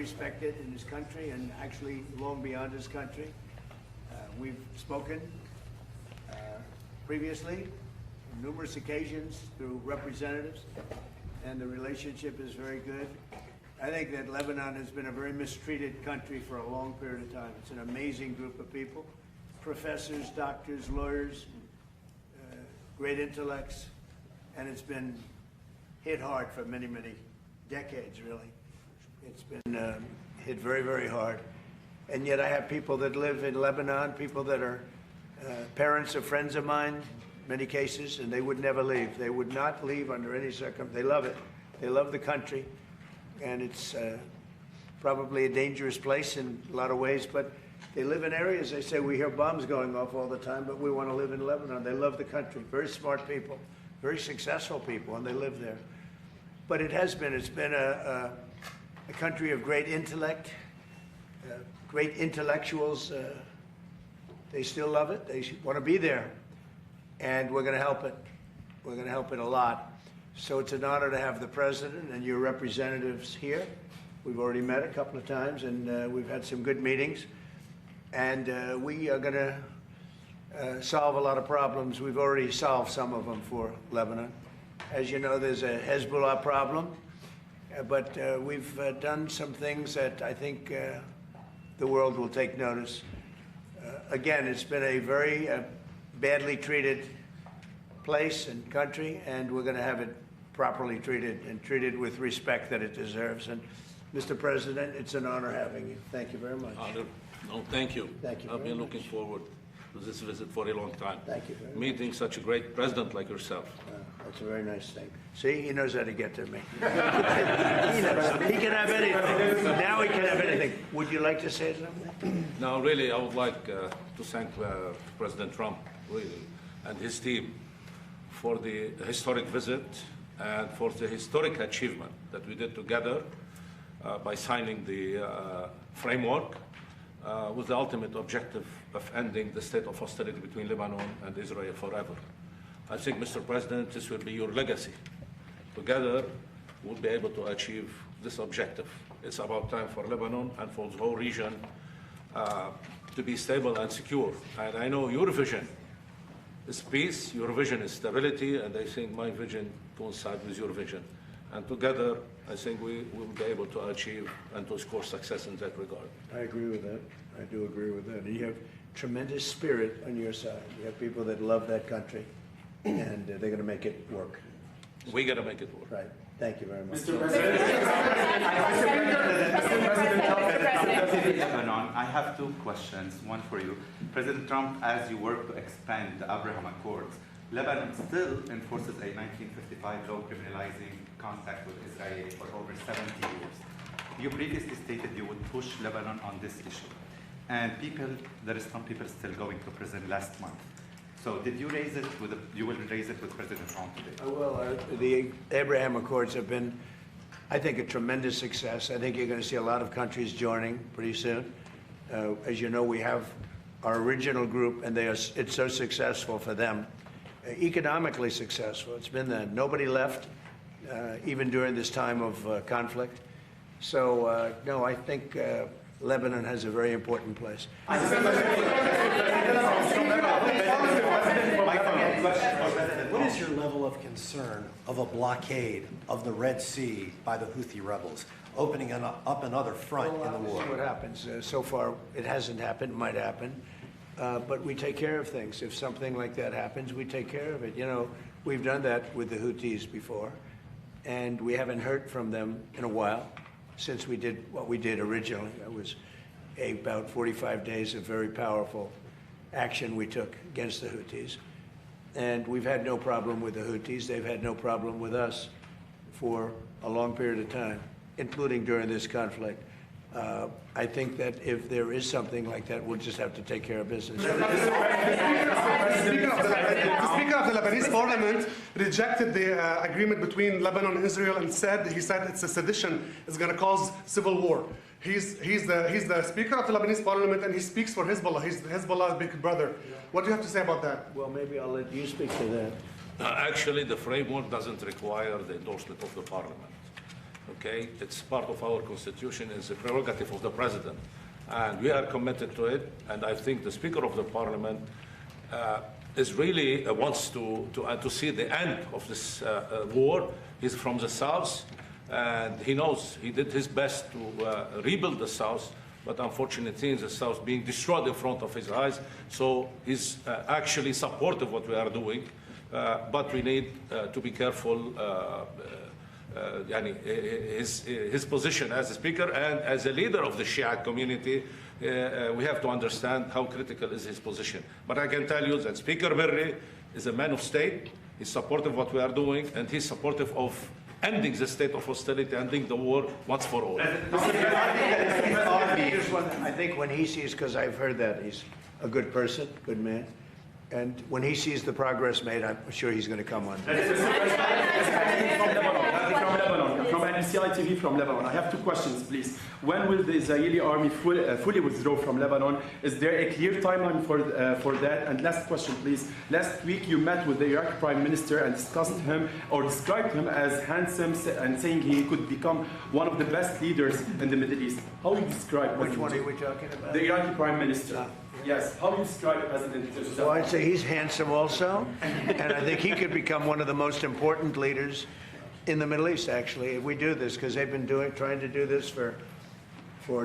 respected in his country and actually long beyond his country. We've spoken previously on numerous occasions through representatives, and the relationship is very good. I think that Lebanon has been a very mistreated country for a long period of time. It's an amazing group of people, professors, doctors, lawyers, great intellects, and it's been hit hard for many, many decades, really. It's been hit very, very hard. And yet I have people that live in Lebanon, people that are parents of friends of mine, many cases, and they would never leave. They would not leave under any circumstance. They love it. They love the country, and it's probably a dangerous place in a lot of ways, but they live in areas, they say, we hear bombs going off all the time, but we want to live in Lebanon. They love the country. Very smart people, very successful people, and they live there. But it's been a country of great intellect, great intellectuals. They still love it. They want to be there. And we're going to help it. We're going to help it a lot. So it's an honor to have the president and your representatives here. We've already met a couple of times, and we've had some good meetings. And we are going to solve a lot of problems. We've already solved some of them for Lebanon. As you know, there's a Hezbollah problem, but we've done some things that I think the world will take notice. Again, it's been a very badly treated place and country, and we're going to have it properly treated and treated with respect that it deserves. And Mr. President, it's an honor having you. Thank you very much. No, thank you. Thank you. I've been looking forward to this visit for a long time. Thank you very much. Meeting such a great president like yourself. That's a very nice thing. See, he knows how to get to me. He can have anything. Now he can have anything. Would you like to say something? Now, really, I would like to thank President Trump, really, and his team for the historic visit and for the historic achievement that we did together by signing the framework with the ultimate objective of ending the state of hostility between Lebanon and Israel forever. I think, Mr. President, this will be your legacy. Together, we'll be able to achieve this objective. It's about time for Lebanon and for the whole region to be stable and secure. And I know your vision is peace, your vision is stability, and I think my vision coincides with your vision. And together, I think we will be able to achieve and to score success in that regard. I agree with that. I do agree with that. You have tremendous spirit on your side. You have people that love that country, and they're going to make it work. We got to make it work. Right. Thank you very much. Mr. President, Lebanon, I have two questions, one for you. President Trump, as you work to expand the Abraham Accords, Lebanon still enforces a 1955 law criminalizing contact with Israel for over 70 years. You previously stated you would push Lebanon on this issue. And there is some people still going to prison last month. So did you raise it with, you will raise it with President Trump today? Well, the Abraham Accords have been, I think, a tremendous success. I think you're going to see a lot of countries joining pretty soon. As you know, we have our original group, and it's so successful for them. Economically successful. It's been that nobody left, even during this time of conflict. So, no, I think Lebanon has a very important place. What is your level of concern of a blockade of the Red Sea by the Houthi rebels, opening up another front in the war? We'll see what happens. So far, it hasn't happened. It might happen. But we take care of things. If something like that happens, we take care of it. You know, we've done that with the Houthis before, and we haven't heard from them in a while since we did what we did originally. That was about 45 days of very powerful action we took against the Houthis. And we've had no problem with the Houthis. They've had no problem with us for a long period of time, including during this conflict. I think that if there is something like that, we'll just have to take care of business. The Speaker of the Lebanese Parliament rejected the agreement between Lebanon and Israel and he said it's a sedition. It's going to cause civil war. He's the Speaker of the Lebanese Parliament, and he speaks for Hezbollah. He's Hezbollah's big brother. What do you have to say about that? Well, maybe I'll let you speak to that. Actually, the framework doesn't require the endorsement of the parliament. Okay, it's part of our constitution. It's a prerogative of the president, and we are committed to it. And I think the Speaker of the Parliament is really wants to see the end of this war. He's from the south, and he knows he did his best to rebuild the south. But unfortunately, the south being destroyed in front of his eyes. So he's actually supportive of what we are doing, but we need to be careful. His position as a speaker and as a leader of the Shia community, we have to understand how critical is his position. But I can tell you that Speaker Berri is a man of state. He's supportive of what we are doing, and he's supportive of ending the state of hostility, ending the war once for all. I think when he sees, because I've heard that, he's a good person, good man. And when he sees the progress made, I'm sure he's going to come on. From NCI TV from Lebanon. I have two questions, please. When will the Israeli army fully withdraw from Lebanon? Is there a clear timeline for that? And last question, please. Last week you met with the Iraqi Prime Minister and discussed him or described him as handsome and saying he could become one of the best leaders in the Middle East. How do you describe Which one are we talking about? the Iraqi Prime Minister? Yes. How do you describe President? Well, I'd say he's handsome also, and I think he could become one of the most important leaders in the Middle East, actually, if we do this, because they've been trying to do this for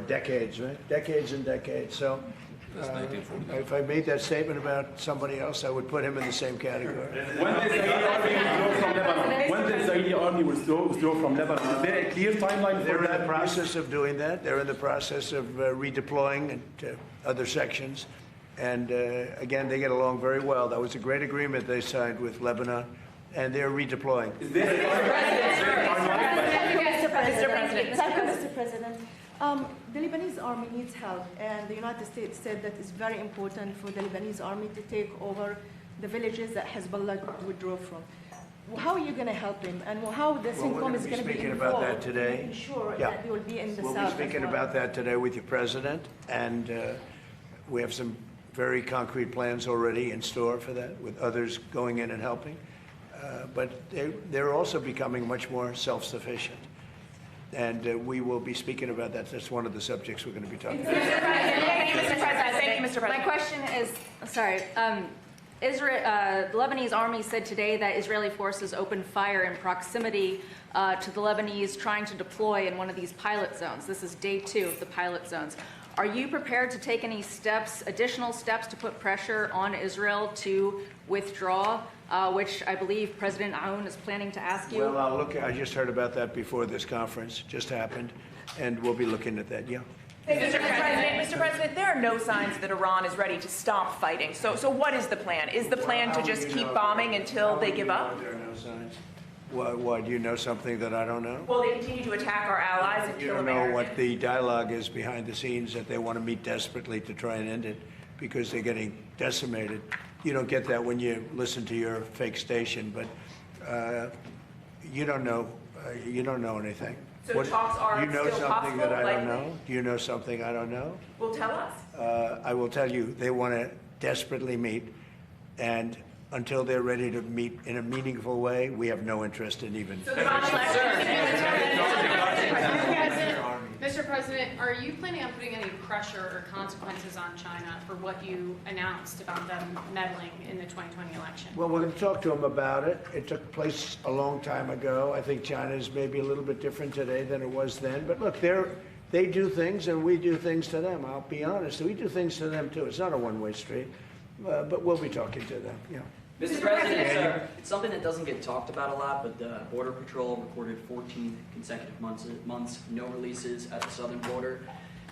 decades, right? Decades and decades. So if I made that statement about somebody else, I would put him in the same category. When the Israeli army withdraw from Lebanon, is there a clear timeline for They're in that? the process of doing that. They're in the process of redeploying to other sections. And again, they get along very well. That was a great agreement they signed with Lebanon, and they're redeploying. Is there a Mr. President. The Lebanese army needs help, and the United States said that it's very important for the Lebanese army to take over the villages that Hezbollah withdraw from. How are you going to help him, and how the CENTCOM is going to be speaking involved about that today. to ensure Yeah. that they will be in the We'll south? be speaking about that today with your president, and we have some very concrete plans already in store for that, with others going in and helping. But they're also becoming much more self-sufficient. And we will be speaking about that. That's one of the subjects we're going to be talking about. Thank you, Mr. President. My question is, sorry, the Lebanese army said today that Israeli forces opened fire in proximity to the Lebanese trying to deploy in one of these pilot zones. This is day 2 of the pilot zones. Are you prepared to take any steps, additional steps to put pressure on Israel to withdraw, which I believe President Aoun is planning to ask you? Well, I just heard about that before this conference just happened, and we'll be looking at that, yeah. Mr. President, there are no signs that Iran is ready to stop fighting. So what is the plan? Is the plan to just keep bombing until they give up? There are no signs. Why, do you know something that I don't know? Well, they continue to attack our allies and You kill don't know Americans. what the dialogue is behind the scenes, that they want to meet desperately to try and end it because they're getting decimated. You don't get that when you listen to your fake station, but you don't know. You don't know anything. So talks are you know still something that I possible, don't know? Do you know something I don't know? Well, tell us. I will tell you, they want to desperately meet, and until they're ready to meet in a meaningful way, we have no interest in even. Mr. President, are you planning on putting any pressure or consequences on China for what you announced about them meddling in the 2020 election? Well, we're going to talk to them about it. It took place a long time ago. I think China's maybe a little bit different today than it was then. But look, they do things and we do things to them. I'll be honest. We do things to them too. It's not a one-way street. But we'll be talking to them. Yeah. Mr. President, it's something that doesn't get talked about a lot, but the Border Patrol recorded 14 consecutive months, no releases at the southern border.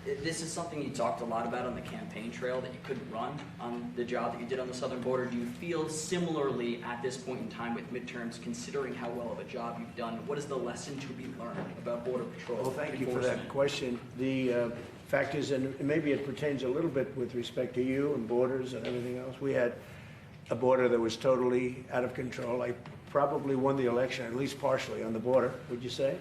This is something you talked a lot about on the campaign trail, that you couldn't run on the job that you did on the southern border. Do you feel similarly at this point in time with midterms, considering how well of a job you've done? What is the lesson to be learned about Border Patrol? Well, thank you for that question. The fact is, and maybe it pertains a little bit with respect to you and borders and everything else, we had a border that was totally out of control. I probably won the election, at least partially, on the border, would you say?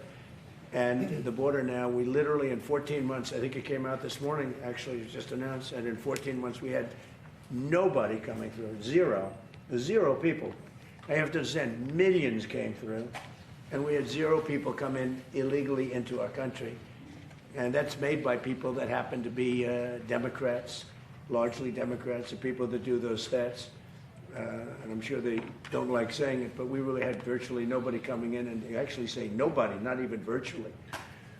And the border now, we literally in 14 months, I think it came out this morning, actually, it was just announced, and in 14 months we had nobody coming through, zero people. I have to understand, millions came through, and we had 0 people come in illegally into our country. And that's made by people that happen to be Democrats, largely Democrats, the people that do those stats. And I'm sure they don't like saying it, but we really had virtually nobody coming in, and they actually say nobody, not even virtually.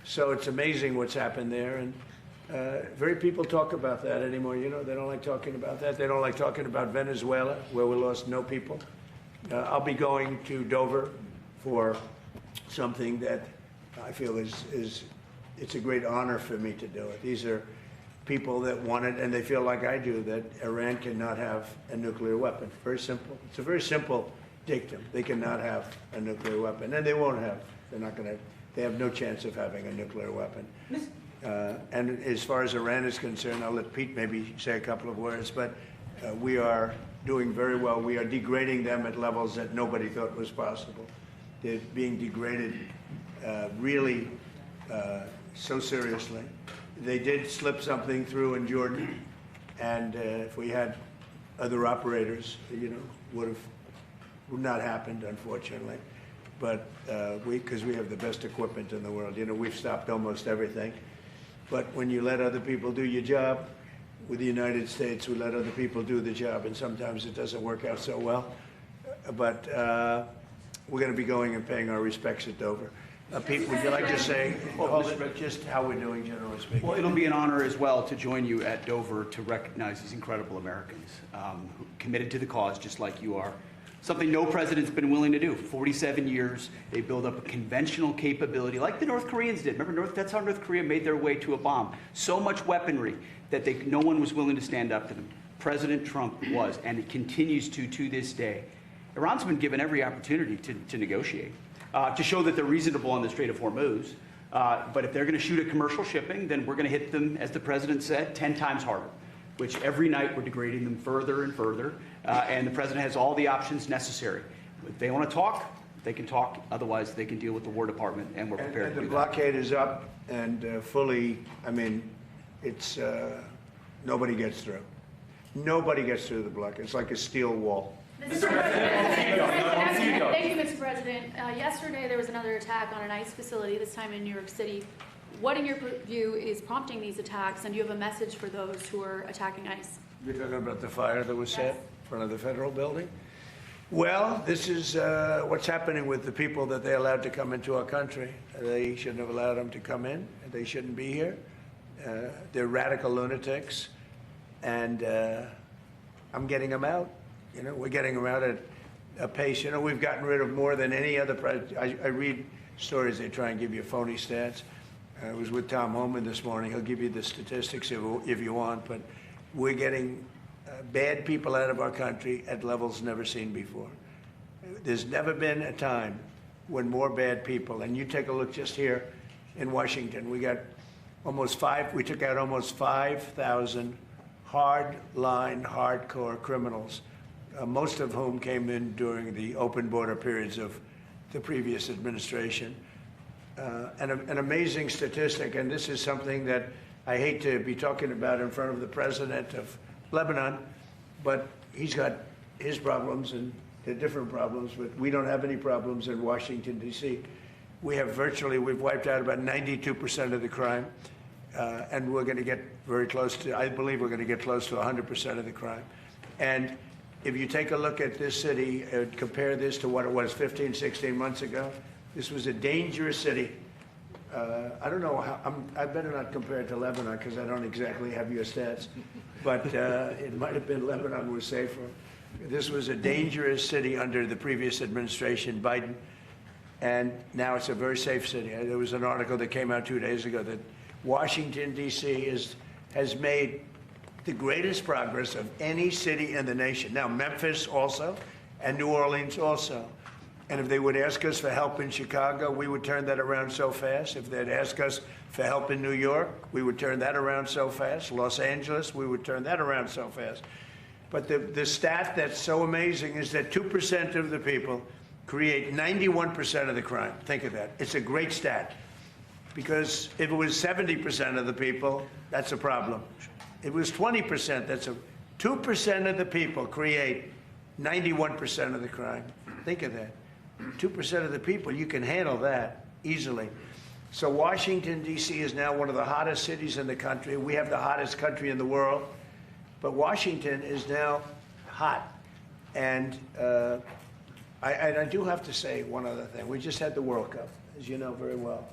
So it's amazing what's happened there, and very people talk about that anymore. You know, they don't like talking about that. They don't like talking about Venezuela, where we lost no people. I'll be going to Dover for something that I feel it's a great honor for me to do it. These are people that want it, and they feel like I do, that Iran cannot have a nuclear weapon. Very simple. It's a very simple dictum. They cannot have a nuclear weapon, and they won't have. They're not going to. They have no chance of having a nuclear weapon. And as far as Iran is concerned, I'll let Pete maybe say a couple of words, but we are doing very well. We are degrading them at levels that nobody thought was possible. They're being degraded really so seriously. They did slip something through in Jordan, and if we had other operators, you know, would not happened, unfortunately. But because we have the best equipment in the world, you know, we've stopped almost everything. But when you let other people do your job, with the United States, we let other people do the job, and sometimes it doesn't work out so well. But we're going to be going and paying our respects at Dover. Pete, would you like to say just how we're doing, generally speaking? Well, it'll be an honor as well to join you at Dover to recognize these incredible Americans who committed to the cause just like you are. Something no president's been willing to do. For 47 years, they built up a conventional capability like the North Koreans did. Remember, that's how North Korea made their way to a bomb. So much weaponry that no one was willing to stand up to them. President Trump was, and it continues to this day. Iran's been given every opportunity to negotiate, to show that they're reasonable on the Strait of Hormuz. But if they're going to shoot at commercial shipping, then we're going to hit them, as the president said, 10 times harder, which every night we're degrading them further and further. And the president has all the options necessary. If they want to talk, they can talk. Otherwise, they can deal with the War Department, and we're prepared to do that. The blockade is up and fully, I mean, it's, nobody gets through. Nobody gets through the blockade. It's like a steel wall. Mr. President, thank you, Mr. President. Yesterday, there was another attack on an ICE facility, this time in New York City. What, in your view, is prompting these attacks, and do you have a message for those who are attacking ICE? You're talking about the fire that was set in front of the federal building? Well, this is what's happening with the people that they allowed to come into our country. They shouldn't have allowed them to come in. They shouldn't be here. They're radical lunatics, and I'm getting them out. You know, we're getting them out at a pace. You know, we've gotten rid of more than any other president. I read stories. They try and give you phony stats. I was with Tom Homan this morning. He'll give you the statistics if you want, but we're getting bad people out of our country at levels never seen before. There's never been a time when more bad people, and you take a look just here in Washington, we took out almost 5,000 hard-line, hardcore criminals, most of whom came in during the open border periods of the previous administration. An amazing statistic, and this is something that I hate to be talking about in front of the president of Lebanon, but he's got his problems and they're different problems, but we don't have any problems in Washington, D.C. We've wiped out about 92% of the crime, and we're going to get very close to, I believe we're going to get close to 100% of the crime. And if you take a look at this city, compare this to what it was 15, 16 months ago, this was a dangerous city. I don't know how, I better not compare it to Lebanon because I don't exactly have your stats, but it might have been Lebanon was safer. This was a dangerous city under the previous administration, Biden, and now it's a very safe city. There was an article that came out 2 days ago that Washington, D.C. has made the greatest progress of any city in the nation. Now, Memphis also, and New Orleans also. And if they would ask us for help in Chicago, we would turn that around so fast. If they'd ask us for help in New York, we would turn that around so fast. Los Angeles, we would turn that around so fast. But the stat that's so amazing is that 2% of the people create 91% of the crime. Think of that. It's a great stat. Because if it was 70% of the people, that's a problem. If it was 20%, 2% of the people create 91% of the crime. Think of that. 2% of the people, you can handle that easily. So Washington, D.C. is now one of the hottest cities in the country. We have the hottest country in the world. But Washington is now hot. And I do have to say one other thing. We just had the World Cup, as you know very well.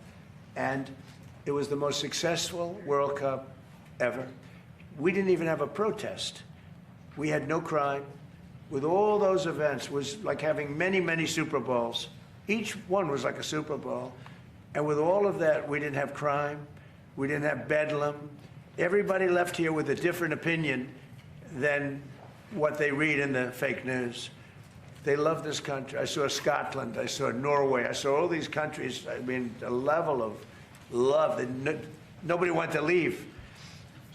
And it was the most successful World Cup ever. We didn't even have a protest. We had no crime. With all those events, it was like having many, many Super Bowls. Each one was like a Super Bowl. And with all of that, we didn't have crime. We didn't have bedlam. Everybody left here with a different opinion than what they read in the fake news. They love this country. I saw Scotland. I saw Norway. I saw all these countries. I mean, a level of love that nobody wanted to leave.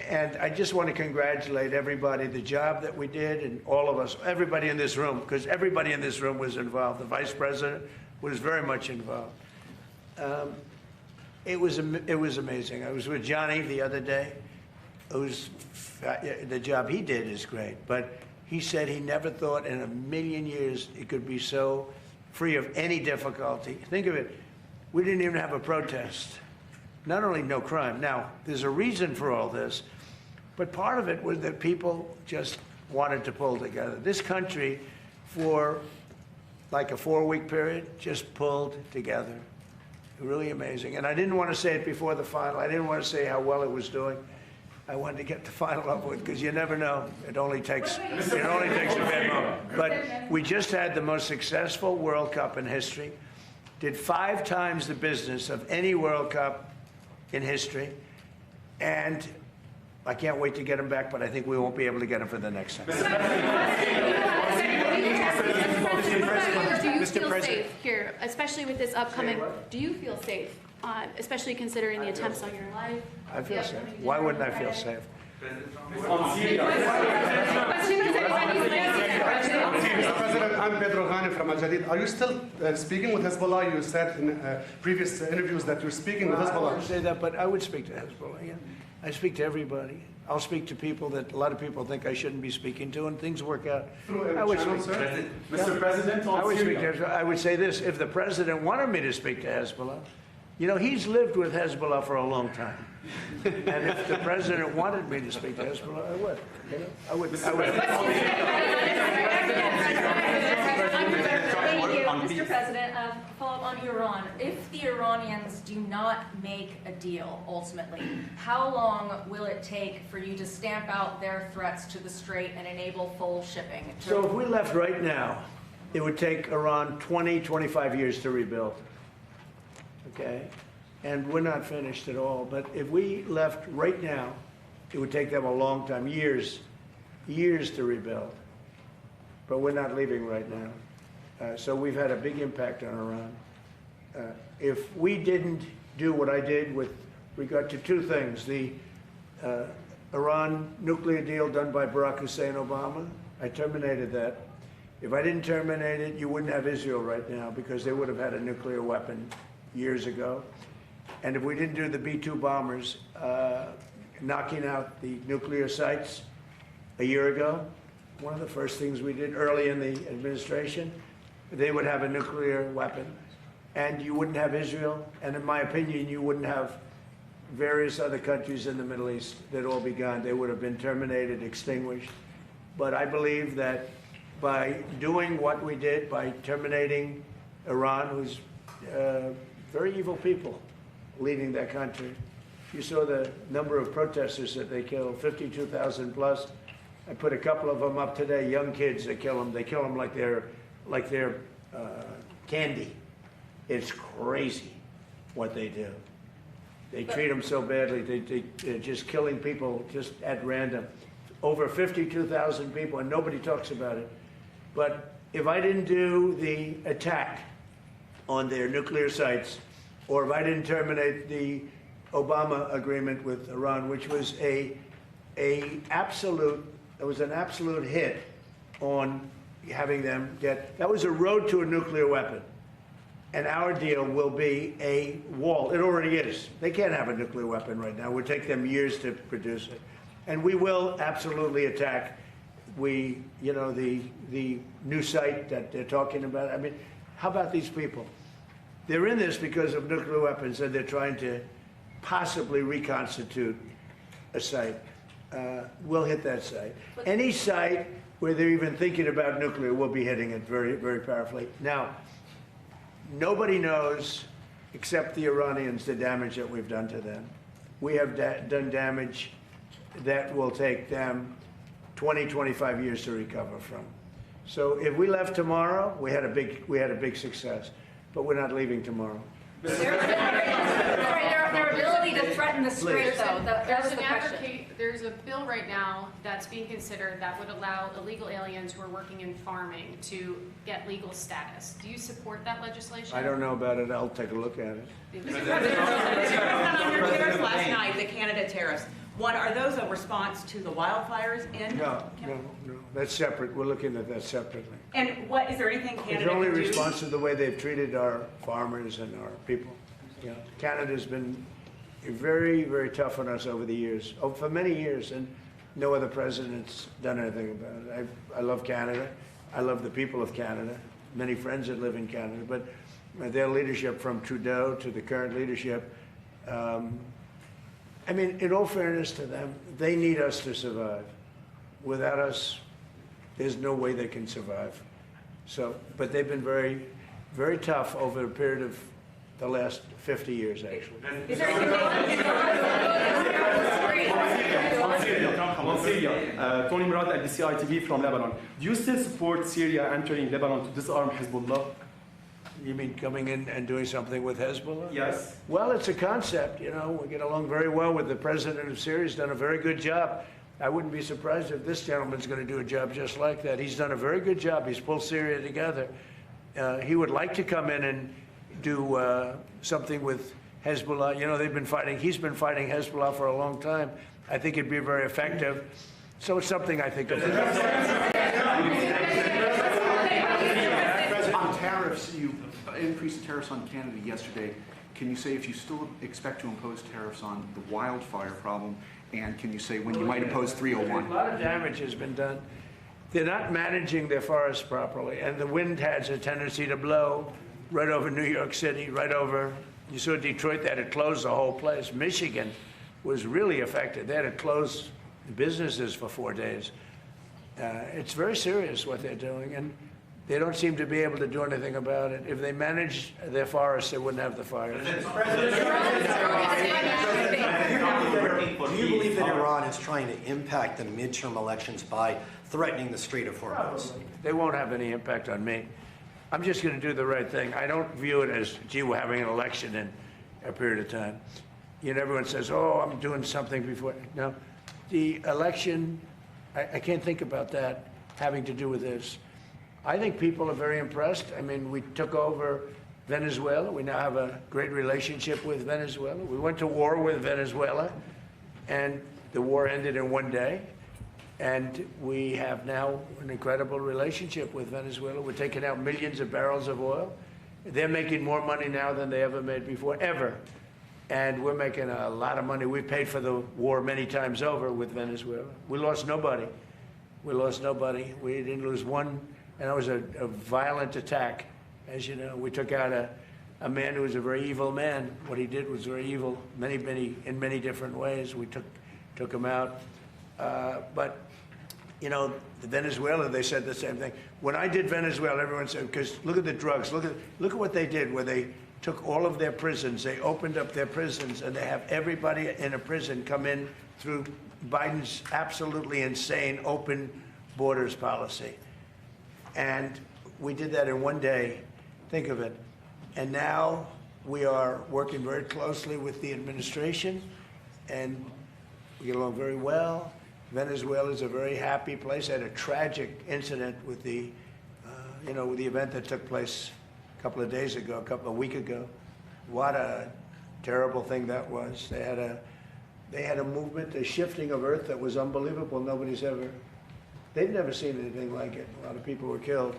And I just want to congratulate everybody, the job that we did, and all of us, everybody in this room, because everybody in this room was involved. The vice president was very much involved. It was amazing. I was with Johnny the other day. The job he did is great, but he said he never thought in a million years it could be so free of any difficulty. Think of it. We didn't even have a protest. Not only no crime. Now, there's a reason for all this, but part of it was that people just wanted to pull together. This country, for like a 4-week period, just pulled together. Really amazing. And I didn't want to say it before the final. I didn't want to say how well it was doing. I wanted to get the final up with, because you never know. It only takes a bad moment. But we just had the most successful World Cup in history. Did 5 times the business of any World Cup in history. And I can't wait to get them back, but I think we won't be able to get them for the next time. Do you feel safe here, especially with this upcoming? Do you feel safe, especially considering the attempts on your life? I feel safe. Why wouldn't I feel safe? Mr. President, I'm Pedro Ghani from Al Jadid. Are you still speaking with Hezbollah? You said in previous interviews that you're speaking with Hezbollah. I would say that, but I would speak to Hezbollah. Yeah. I speak to everybody. I'll speak to people that a lot of people think I shouldn't be speaking to, and things work out. I would speak to Mr. President, I would speak to Hezbollah. I would say this: if the president wanted me to speak to Hezbollah, you know, he's lived with Hezbollah for a long time. And if the president wanted me to speak to Hezbollah, I would. You know, I would. Thank you, Mr. President. Follow up on Iran. If the Iranians do not make a deal, ultimately, how long will it take for you to stamp out their threats to the Strait and enable full shipping? So if we left right now, it would take Iran 20, 25 years to rebuild. Okay? And we're not finished at all. But if we left right now, it would take them a long time, years to rebuild. But we're not leaving right now. So we've had a big impact on Iran. If we didn't do what I did with regard to 2 things, the Iran nuclear deal done by Barack Hussein Obama, I terminated that. If I didn't terminate it, you wouldn't have Israel right now, because they would have had a nuclear weapon years ago. And if we didn't do the B-2 bombers, knocking out the nuclear sites a year ago, one of the first things we did early in the administration, they would have a nuclear weapon, and you wouldn't have Israel, and in my opinion, you wouldn't have various other countries in the Middle East. They'd all be gone. They would have been terminated, extinguished. But I believe that by doing what we did, by terminating Iran, who's very evil people leading that country. You saw the number of protesters that they killed, 52,000 plus. I put a couple of them up today, young kids, they kill them. They kill them like they're candy. It's crazy what they do. They treat them so badly. They're just killing people just at random. Over 52,000 people, and nobody talks about it. But if I didn't do the attack on their nuclear sites, or if I didn't terminate the Obama agreement with Iran, which was an absolute hit on having them get, that was a road to a nuclear weapon. And our deal will be a wall. It already is. They can't have a nuclear weapon right now. It would take them years to produce it. And we will absolutely attack the new site that they're talking about. I mean, how about these people? They're in this because of nuclear weapons, and they're trying to possibly reconstitute a site. We'll hit that site. Any site where they're even thinking about nuclear, we'll be hitting it very, very powerfully. Now, nobody knows, except the Iranians, the damage that we've done to them. We have done damage that will take them 20, 25 years to recover from. So if we left tomorrow, we had a big success, but we're not leaving tomorrow. Their ability to threaten the Strait, though, that was the question. There's a bill right now that's being considered that would allow illegal aliens who are working in farming to get legal status. Do you support that legislation? I don't know about it. I'll take a look at it. Mr. President, on your tariffs last night, the Canada tariffs. One, are those a response to the wildfires in? No. That's separate. We're looking at that separately. And what, is there anything Canada It's only can do? response to the way they've treated our farmers and our people. Yeah. Canada's been very, very tough on us over the years, for many years, and no other president's done anything about it. I love Canada. I love the people of Canada. Many friends that live in Canada, but their leadership, from Trudeau to the current leadership, I mean, in all fairness to them, they need us to survive. Without us, there's no way they can survive. So, but they've been very, very tough over a period of the last 50 years, actually. Is there anything Tony Murad at DCI TV from Lebanon. Do you still support Syria entering Lebanon to disarm Hezbollah? You mean coming in and doing something with Hezbollah? Yes. Well, it's a concept, you know. We get along very well with the president of Syria. He's done a very good job. I wouldn't be surprised if this gentleman's going to do a job just like that. He's done a very good job. He's pulled Syria together. He would like to come in and do something with Hezbollah. You know, they've been fighting. He's been fighting Hezbollah for a long time. I think it'd be very effective. So it's something I think about. On tariffs, you increased tariffs on Canada yesterday. Can you say if you still expect to impose tariffs on the wildfire problem, and can you say when you might impose 301? A lot of damage has been done. They're not managing their forests properly, and the wind has a tendency to blow right over New York City, right over, you saw Detroit, they had to close the whole place. Michigan was really affected. They had to close businesses for 4 days. It's very serious what they're doing, and they don't seem to be able to do anything about it. If they managed their forests, they wouldn't have the fires. Do you believe that Iran is trying to impact the midterm elections by threatening the Strait of Hormuz? They won't have any impact on me. I'm just going to do the right thing. I don't view it as, gee, we're having an election in a period of time. You know, everyone says, oh, I'm doing something before. No, the election, I can't think about that having to do with this. I think people are very impressed. I mean, we took over Venezuela. We now have a great relationship with Venezuela. We went to war with Venezuela, and the war ended in 1 day. And we have now an incredible relationship with Venezuela. We're taking out millions of barrels of oil. They're making more money now than they ever made before, ever. And we're making a lot of money. We paid for the war many times over with Venezuela. We lost nobody. We lost nobody. We didn't lose one. And it was a violent attack. As you know, we took out a man who was a very evil man. What he did was very evil, in many different ways. We took him out. But, you know, Venezuela, they said the same thing. When I did Venezuela, everyone said, because look at the drugs. Look at what they did, where they took all of their prisons. They opened up their prisons, and they have everybody in a prison come in through Biden's absolutely insane open borders policy. And we did that in 1 day. Think of it. And now we are working very closely with the administration, and we get along very well. Venezuela is a very happy place. I had a tragic incident with the, with the event that took place a week ago. What a terrible thing that was. They had a movement, a shifting of earth that was unbelievable. They've never seen anything like it. A lot of people were killed.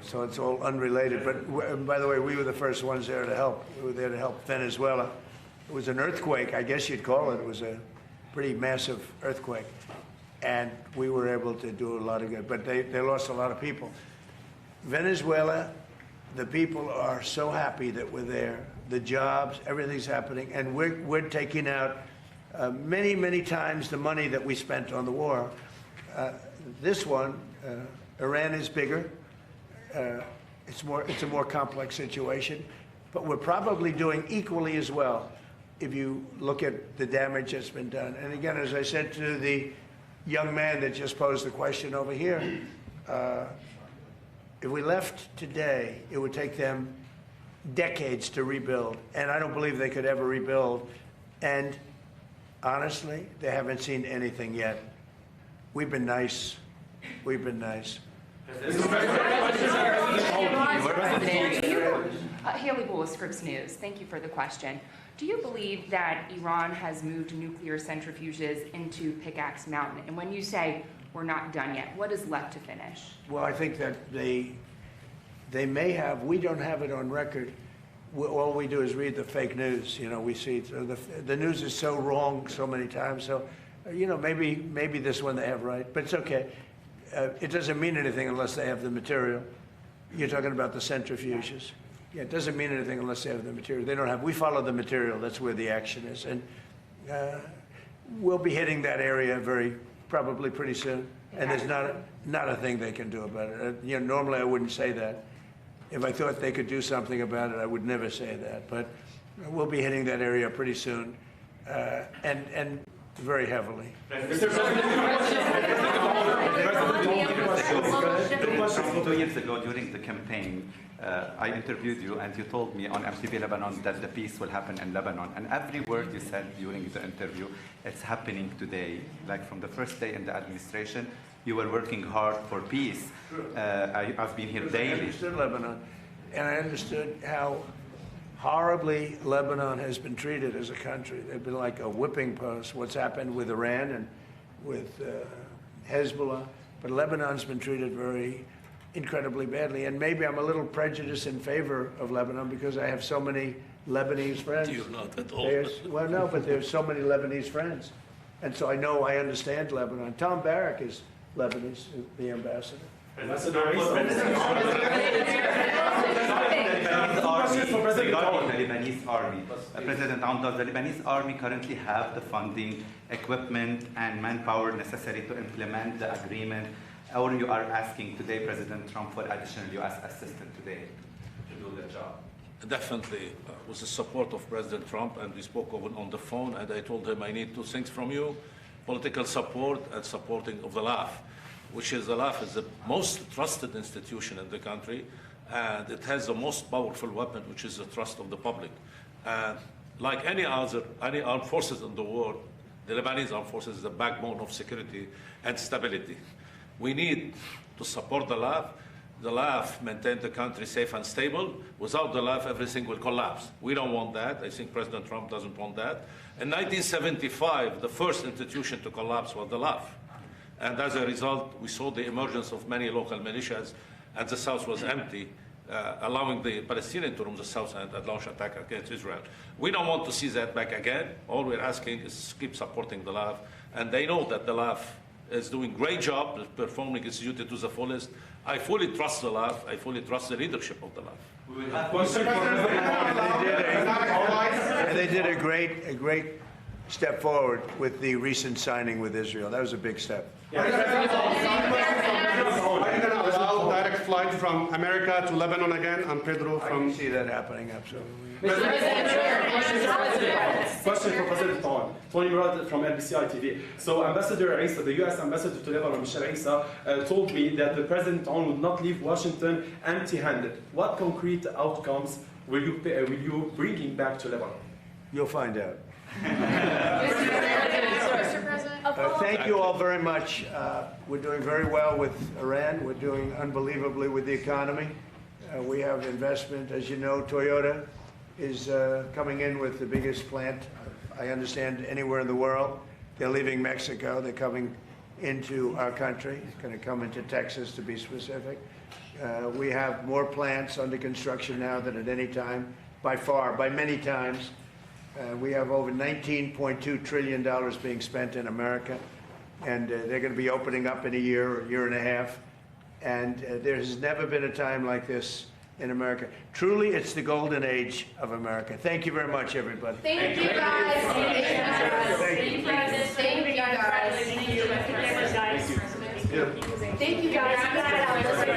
So it's all unrelated. But by the way, we were the first ones there to help. We were there to help Venezuela. It was an earthquake, I guess you'd call it. It was a pretty massive earthquake. And we were able to do a lot of good. But they lost a lot of people. Venezuela the people are so happy that we're there. The jobs, everything's happening, and we're taking out many, many times the money that we spent on the war. This one, Iran is bigger. It's a more complex situation, but we're probably doing equally as well if you look at the damage that's been done. And again, as I said to the young man that just posed the question over here, if we left today, it would take them decades to rebuild, and I don't believe they could ever rebuild. And honestly, they haven't seen anything yet. We've been nice. We've been nice. Haley Bull with Scripps News. Thank you for the question. Do you believe that Iran has moved nuclear centrifuges into Pickaxe Mountain? And when you say we're not done yet, what is left to finish? Well, I think that they may have. We don't have it on record. All we do is read the fake news. You know, we see the news is so wrong so many times. So, you know, maybe this one they have right, but it's okay. It doesn't mean anything unless they have the material. You're talking about the centrifuges. Yeah, it doesn't mean anything unless they have the material. They don't have. We follow the material. That's where the action is, and we'll be hitting that area probably pretty soon. And there's not a thing they can do about it. You know, normally I wouldn't say that. If I thought they could do something about it, I would never say that. But we'll be hitting that area pretty soon, and very heavily. Two years ago, during the campaign, I interviewed you, and you told me on RTVE Lebanon that the peace will happen in Lebanon. And every word you said during the interview, it's happening today. Like from the first day in the administration, you were working hard for peace. I've been here daily. I understood Lebanon, and I understood how horribly Lebanon has been treated as a country. They've been like a whipping post. What's happened with Iran and with Hezbollah, but Lebanon's been treated very incredibly badly. And maybe I'm a little prejudiced in favor of Lebanon because I have so many Lebanese friends. You're not at all. Well, no, but there's so many Lebanese friends. And so I understand Lebanon. Tom Barrack is Lebanese, the ambassador. Regarding the Lebanese army, President Aoun, does the Lebanese army currently have the funding, equipment, and manpower necessary to implement the agreement? Or you are asking today President Trump for additional U.S. assistance today to do the job? Definitely, with the support of President Trump, and we spoke on the phone, and I told him I need two things from you: political support and supporting of the LAF, which is the LAF is the most trusted institution in the country, and it has the most powerful weapon, which is the trust of the public. And like any armed forces in the world, the Lebanese armed forces is the backbone of security and stability. We need to support the LAF. The LAF maintain the country safe and stable. Without the LAF, everything will collapse. We don't want that. I think President Trump doesn't want that. In 1975, the first institution to collapse was the LAF. And as a result, we saw the emergence of many local militias, and the South was empty, allowing the Palestinians to roam the South and launch attack against Israel. We don't want to see that back again. All we're asking is keep supporting the LAF. And they know that the LAF is doing a great job, performing its duty to the fullest. I fully trust the LAF. I fully trust the leadership of the LAF. And they did a great step forward with the recent signing with Israel. That was a big step. Are you going to allow direct flight from America to Lebanon again? I'm Pedro from... I can see that happening, absolutely. Question for President Aoun. Tony Murad from NBC TV. So Ambassador Isa, the U.S. Ambassador to Lebanon, Michel Isa, told me that the President Aoun would not leave Washington empty-handed. What concrete outcomes will you bring back to Lebanon? You'll find out. Mr. President? Thank you all very much. We're doing very well with Iran. We're doing unbelievably with the economy. We have investment. As you know, Toyota is coming in with the biggest plant, I understand, anywhere in the world. They're leaving Mexico. They're coming into our country. It's going to come into Texas, to be specific. We have more plants under construction now than at any time, by far, by many times. We have over $19.2 trillion being spent in America, and they're going to be opening up in a year or a year and a half. And there has never been a time like this in America. Truly, it's the golden age of America. Thank you very much, everybody. Thank you, guys. Thank you. Thank you, guys. Thank you, guys. Thank you. Thank you, guys.